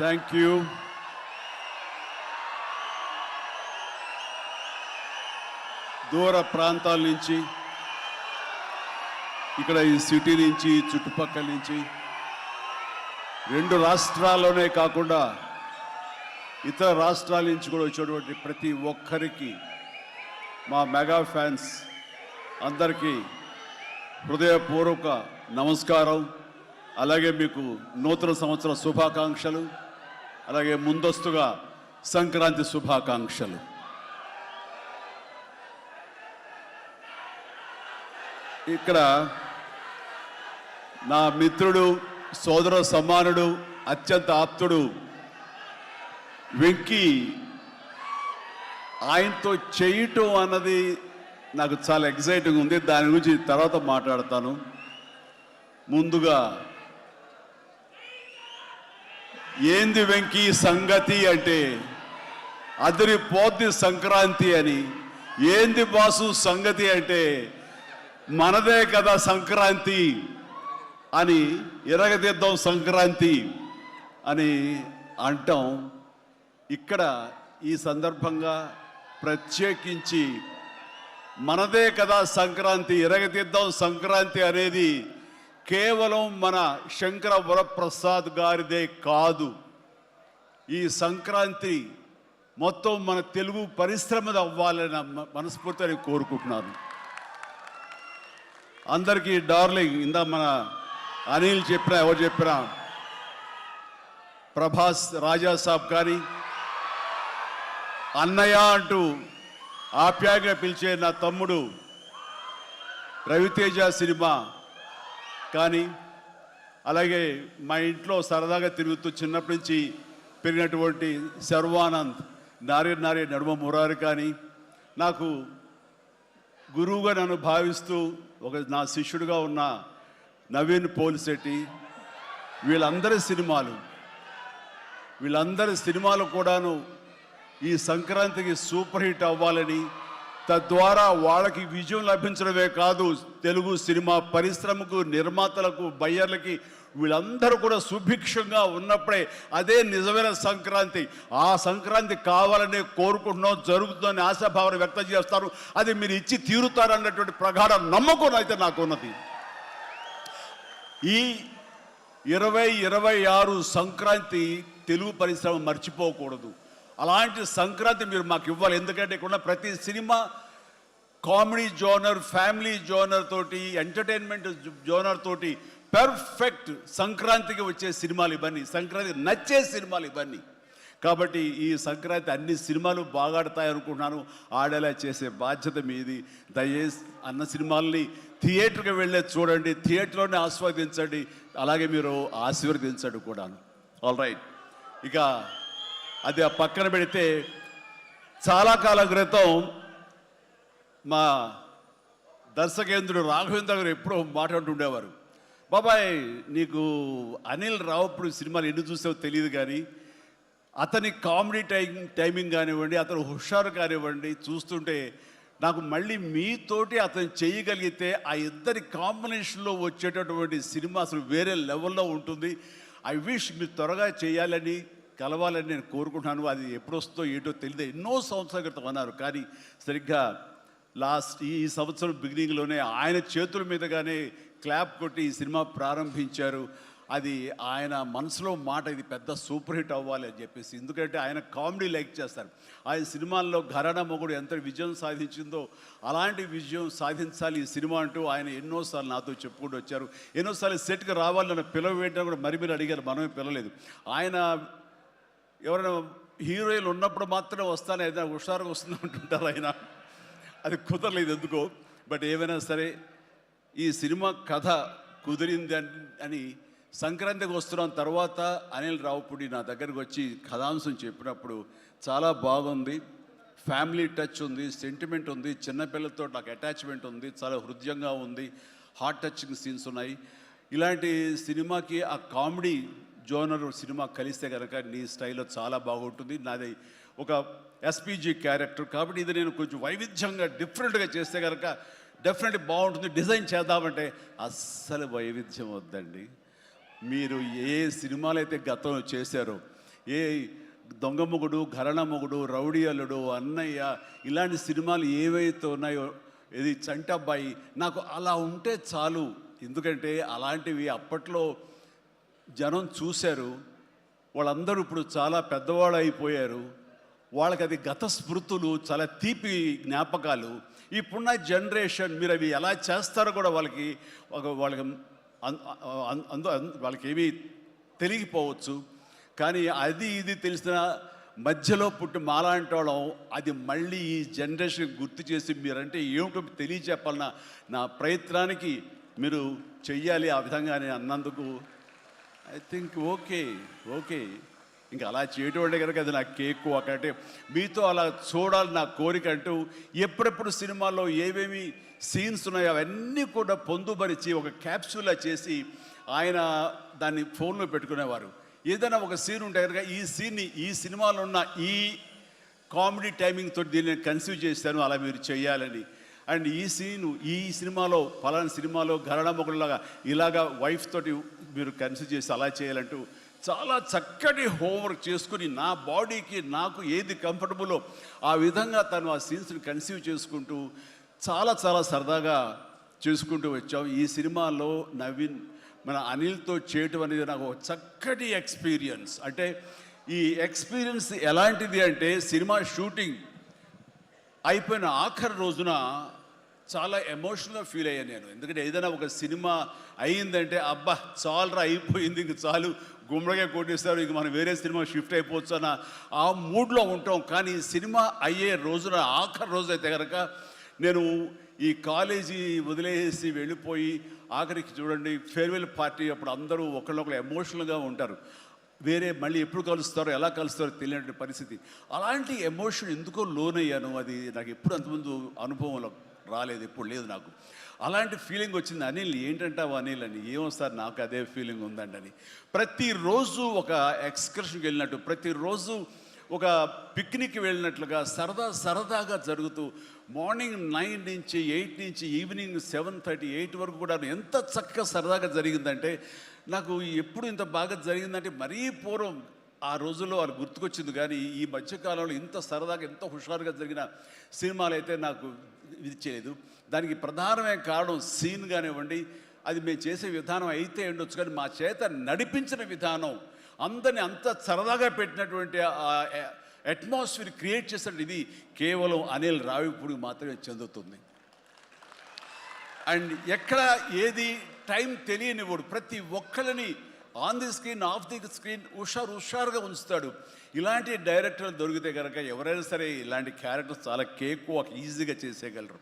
Thank you. దూర ప్రాంతాల నుంచి, ఇక్కడ ఈ సిటీ నుంచి, చుట్టుపక్కల నుంచి, 2 రాష్ట్రాల్లోనే కాకుండా ఇతర రాష్ట్రాల నుంచి కూడా వచ్చేటువంటి ప్రతి ఒక్కరికి, మా మెగా ఫ్యాన్స్ అందరికీ హృదయపూర్వక నమస్కారం. అలాగే మీకు నూతన సంవత్సర శుభాకాంక్షలు, అలాగే ముందస్తుగా సంక్రాంతి శుభాకాంక్షలు. ఇక్కడ నా మిత్రుడు, సోదర సమానుడు, అత్యంత ఆప్తుడు వెంకీ, ఆయనతో చేయటం అన్నది నాకు చాలా ఎక్సైటింగ్ ఉంది. దాని గురించి తర్వాత మాట్లాడతాను. ముందుగా ఏంది వెంకీ సంగతి అంటే అదిరిపోద్ది సంక్రాంతి అని. ఏంది బాసు సంగతి అంటే మనదే కదా సంక్రాంతి అని, ఇరగదిద్దాం సంక్రాంతి అని అంటాం. ఇక్కడ ఈ సందర్భంగా ప్రత్యేకించి మనదే కదా సంక్రాంతి, ఇరగదిద్దాం సంక్రాంతి అనేది కేవలం మన శంకర వరప్రసాద్ గారిదే కాదు. ఈ సంక్రాంతి మొత్తం మన తెలుగు పరిశ్రమది అవ్వాలని మనస్ఫూర్తిగా కోరుకుంటున్నాను. అందరికీ డార్లింగ్, ఇందా మన అనిల్ చెప్పినా, ఎవరు చెప్పినా, ప్రభాస్ రాజా సాబ్ కానీ, అన్నయ్య అంటూ ఆప్యాయంగా పిలిచే నా తమ్ముడు రవితేజ సినిమా కానీ, అలాగే మా ఇంట్లో సరదాగా తిరుగుతూ చిన్నప్పటి నుంచి పెరిగినటువంటి శర్వానంద్, నారే నారే నడుమ మురారి కానీ, నాకు గురువుగా నన్ను భావిస్తూ నా శిష్యుడిగా ఉన్న నవీన్ పోలిశెట్టి, వీళ్ళందరి సినిమాలు కూడాను ఈ సంక్రాంతికి సూపర్ హిట్ అవ్వాలని, తద్వారా వాళ్ళకి విజయం లభించడమే కాదు, తెలుగు సినిమా పరిశ్రమకు, నిర్మాతలకు, బయ్యర్లకి, వీళ్ళందరూ కూడా సుభిక్షంగా ఉన్నప్పుడే అదే నిజమైన సంక్రాంతి. ఆ సంక్రాంతి కావాలనే కోరుకుంటున్నాం, జరుగుతుందని ఆశాభావాన్ని వ్యక్తం చేస్తారు. అది మీరు ఇచ్చి తీరుతారన్నటువంటి ప్రగాఢ నమ్మకం అయితే నాకు ఉన్నది. ఈ 2026 సంక్రాంతి తెలుగు పరిశ్రమ మర్చిపోకూడదు. అలాంటి సంక్రాంతి మీరు మాకు ఇవ్వాలి. ఎందుకంటే ఇక్కడ ప్రతి cinema comedy genre, family genre తోటి, ఎంటర్టైన్మెంట్ జోనర్ తోటి పర్ఫెక్ట్ సంక్రాంతికి వచ్చే సినిమాలు ఇవన్నీ, సంక్రాంతి నచ్చే సినిమాలు ఇవన్నీ. కాబట్టి ఈ సంక్రాంతి అన్ని సినిమాలు బాగా ఆడతాయి అనుకుంటున్నాను. ఆడేలా చేసే బాధ్యత మీది. దయచేసి అన్న సినిమాల్ని థియేటర్కి వెళ్ళే చూడండి, థియేటర్లోనే ఆస్వాదించండి, అలాగే మీరు ఆశీర్వదించండి కూడాను. ఆల్ రైట్, ఇక అది ఆ పక్కన పెడితే, చాలా కాలం క్రితం మా దర్శకేంద్రుడు రాఘవేంద్ర గారు ఎప్పుడో మాట్లాడుతుండేవారు, బాబాయ్ నీకు అనిల్ రావుపూడి సినిమాలు ఎన్ని చూసావో తెలియదు కానీ అతని కామెడీ టైమింగ్ కానివ్వండి, అతను హుషారు కానివ్వండి, చూస్తుంటే నాకు మళ్ళీ మీతోటి అతను చేయగలిగితే ఆ ఇద్దరి కాంబినేషన్లో వచ్చేటటువంటి సినిమా అసలు వేరే లెవెల్లో ఉంటుంది. ఐ విష్ మీరు త్వరగా చేయాలని, కలవాలని నేను కోరుకుంటున్నాను. అది ఎప్పుడొస్తుందో ఏంటో తెలియదు. ఎన్నో సంవత్సరాల క్రితం అన్నారు, కానీ సరిగ్గా ఈ సంవత్సరం బిగినింగ్లోనే ఆయన చేతుల మీదగానే క్లాప్ కొట్టి ఈ సినిమా ప్రారంభించారు. అది ఆయన మనసులో మాట, ఇది పెద్ద సూపర్ హిట్ అవ్వాలి అని చెప్పేసి. ఎందుకంటే ఆయన కామెడీ లైక్ చేస్తారు. ఆయన సినిమాల్లో ఘరానా మొగుడు ఎంత విజయం సాధించిందో అలాంటి విజయం సాధించాలి ఈ సినిమా అంటూ ఆయన ఎన్నోసార్లు నాతో చెప్పుకుంటూ వచ్చారు. ఎన్నోసార్లు సెట్కి రావాలి నన్ను పిలవేయడం కూడా మీరు అడిగారు, మనమే పిలవలేదు. ఆయన ఎవరైనా హీరోయిన్లు ఉన్నప్పుడు మాత్రమే వస్తాను, ఏదైనా హుషారుగా వస్తుంది అంటుంటారు ఆయన. అది కుదరలేదు ఎందుకో. బట్ ఏమైనా సరే ఈ సినిమా కథ కుదిరింది అని సంక్రాంతికి వస్తున్నాం తర్వాత అనిల్ రావుపూడి నా దగ్గరకు వచ్చి కథాంశం చెప్పినప్పుడు చాలా బాగుంది, ఫ్యామిలీ టచ్ ఉంది, సెంటిమెంట్ ఉంది, చిన్నపిల్లలతో నాకు అటాచ్మెంట్ ఉంది, చాలా హృదయంగా ఉంది, హార్ట్ టచింగ్ సీన్స్ ఉన్నాయి. ఇలాంటి సినిమాకి ఆ కామెడీ జోనర్ సినిమా కలిస్తే కనుక నీ స్టైల్లో చాలా బాగుంటుంది. నాది ఒక ఎస్పీజీ క్యారెక్టర్ కాబట్టి ఇది నేను కొంచెం వైవిధ్యంగా డిఫరెంట్గా చేస్తే కనుక డెఫినెట్లీ బాగుంటుంది. డిజైన్ చేద్దామంటే అస్సలు వైవిధ్యం వద్దండి. మీరు ఏ సినిమాలు అయితే గతంలో చేశారో ఏ దొంగ మొగుడు, ఘరణ మొగుడు, రౌడీ అల్లుడు, అన్నయ్య, ఇలాంటి సినిమాలు ఏవైతే ఉన్నాయో, ఇది చంటబ్బాయి, నాకు అలా ఉంటే చాలు. ఎందుకంటే అలాంటివి అప్పట్లో జనం చూశారు. వాళ్ళందరూ ఇప్పుడు చాలా పెద్దవాళ్ళు అయిపోయారు. వాళ్ళకి అది గత స్మృతులు, చాలా తీపి జ్ఞాపకాలు. ఇప్పుడున్న జనరేషన్ మీరు అవి ఎలా చేస్తారో కూడా వాళ్ళకి వాళ్ళకి ఏమీ తెలియకపోవచ్చు. కానీ అది ఇది తెలిసిన మధ్యలో పుట్టి మాలాంటి వాళ్ళం అది మళ్ళీ ఈ జనరేషన్ గుర్తు చేసి మీరంటే ఏమిటో తెలియచెప్పాలన్న నా ప్రయత్నానికి మీరు చెయ్యాలి. ఆ విధంగా నేను అన్నందుకు ఐ థింక్ ఓకే. ఇంకా అలా చేయటం అంటే కనుక అది నా కేక్ ఒకటే. మీతో అలా చూడాలి నా కోరిక అంటూ ఎప్పుడెప్పుడు సినిమాల్లో ఏమేమి సీన్స్ ఉన్నాయో అవన్నీ కూడా పొందుపరిచి ఒక క్యాప్సూల్లా చేసి ఆయన దాన్ని ఫోన్లో పెట్టుకునేవారు. ఏదైనా ఒక సీన్ ఉంటే కనుక ఈ సీన్ని ఈ సినిమాలో ఉన్న ఈ కామెడీ టైమింగ్ తోటి దీన్ని కన్సీవ్ చేశాను, అలా మీరు చేయాలని. అండ్ ఈ సీను ఈ సినిమాలో పలానా సినిమాలో ఘరణ మొగుడులాగా ఇలాగా వైఫ్ తోటి మీరు కన్సీవ్ చేసి అలా చేయాలంటూ చాలా చక్కటి హోంవర్క్ చేసుకుని నా బాడీకి నాకు ఏది కంఫర్టబుల్లో ఆ విధంగా తను ఆ సీన్స్ని కన్సీవ్ చేసుకుంటూ చాలా చాలా సరదాగా చేసుకుంటూ వచ్చాం. ఈ సినిమాలో నవీన్ మన అనిల్తో చేయటం అనేది నాకు ఒక చక్కటి ఎక్స్పీరియన్స్. అంటే ఈ ఎక్స్పీరియన్స్ ఎలాంటిది అంటే సినిమా షూటింగ్ అయిపోయిన ఆఖరి రోజున చాలా ఎమోషనల్గా ఫీల్ అయ్యాను నేను. ఎందుకంటే ఏదైనా ఒక సినిమా అయ్యిందంటే అబ్బా చాలరా అయిపోయింది, ఇంక చాలు, గుమ్మడిగా కొట్టేస్తారు, ఇంక మనం వేరే సినిమా షిఫ్ట్ అయిపోవచ్చు అన్న ఆ మూడ్లో ఉంటాం. కానీ సినిమా అయ్యే రోజున ఆఖరి రోజు అయితే కనుక నేను ఈ కాలేజీ వదిలేసి వెళ్ళిపోయి ఆఖరికి చూడండి ఫేర్వెల్ పార్టీ అప్పుడు అందరూ ఒకళ్ళొకరు ఎమోషనల్గా ఉంటారు. వేరే మళ్ళీ ఎప్పుడు కలుస్తారో ఎలా కలుస్తారో తెలియని పరిస్థితి. అలాంటి ఎమోషన్ ఎందుకో లోనయ్యాను. అది నాకు ఎప్పుడు అంతకుముందు అనుభవంలో రాలేదు, ఎప్పుడు లేదు నాకు. అలాంటి ఫీలింగ్ వచ్చింది. అనిల్ ఏంటంటావు అనిల్ అని. ఏమో సార్ నాకు అదే ఫీలింగ్ ఉందండి అని. ప్రతిరోజు ఒక ఎక్స్కర్షన్కి వెళ్ళినట్టు, ప్రతిరోజు ఒక పిక్నిక్కి వెళ్ళినట్లుగా సరదాగా జరుగుతూ మార్నింగ్ 9 నుంచి 8 నుంచి ఈవినింగ్ 7:30, 8 వరకు కూడా ఎంత చక్కగా సరదాగా జరిగిందంటే నాకు ఎప్పుడు ఇంత బాగా జరిగిందంటే మరీ పూర్వం ఆ రోజుల్లో అది గుర్తుకొచ్చింది. కానీ ఈ మధ్యకాలంలో ఇంత సరదాగా ఎంత హుషారుగా జరిగిన సినిమాలు అయితే నాకు ఇది చేయలేదు. దానికి ప్రధానమైన కారణం సీన్ కానివ్వండి, అది మేము చేసే విధానం అయితే ఉండొచ్చు, కానీ మా చేత నడిపించిన విధానం, అందరినీ అంత సరదాగా పెట్టినటువంటి అట్మాస్ఫియర్ క్రియేట్ చేసినట్టు ఇది కేవలం అనిల్ రావిపూడికి మాత్రమే చెందుతుంది. అండ్ ఎక్కడ ఏది టైం తెలియనివాడు, ప్రతి ఒక్కరిని on the screen off the screen హుషారుగా ఉంచుతాడు. ఇలాంటి డైరెక్టర్లు దొరికితే కనుక ఎవరైనా సరే ఇలాంటి క్యారెక్టర్స్ చాలా ఈజీగా చేసేయగలరు.